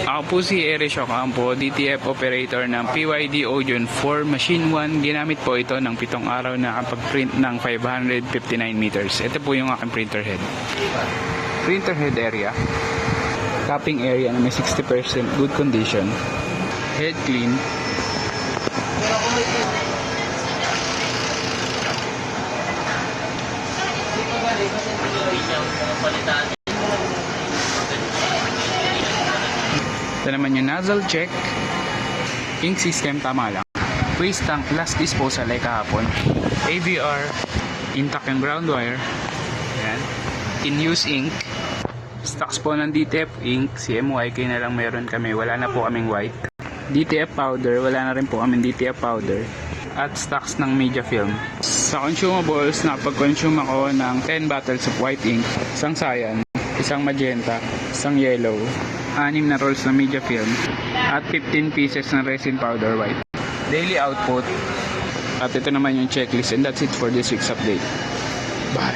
Ako po si Erisio Campo, DTF operator ng PYD Odeon 4 Machine 1. Ginamit po ito ng 7 araw na kapag-print ng 559 meters. Ito po yung aking printer head. Printer head area. Capping area na may 60% good condition. Head clean. Ito naman yung nozzle check. Ink system tama lang. Waste tank last disposal ay kahapon. ABR, intact yung ground wire. Ayan. In use ink. Stocks po ng DTF ink. CMYK na lang meron kami. Wala na po kaming white. DTF powder. Wala na rin po kaming DTF powder. At stocks ng media film. Sa consumables, nakapag-consume ako ng 10 bottles of white ink. Isang cyan, isang magenta, isang yellow, 6 na rolls ng media film, at 15 pieces ng resin powder white. Daily output. At ito naman yung checklist, and that's it for this week's update. Bye!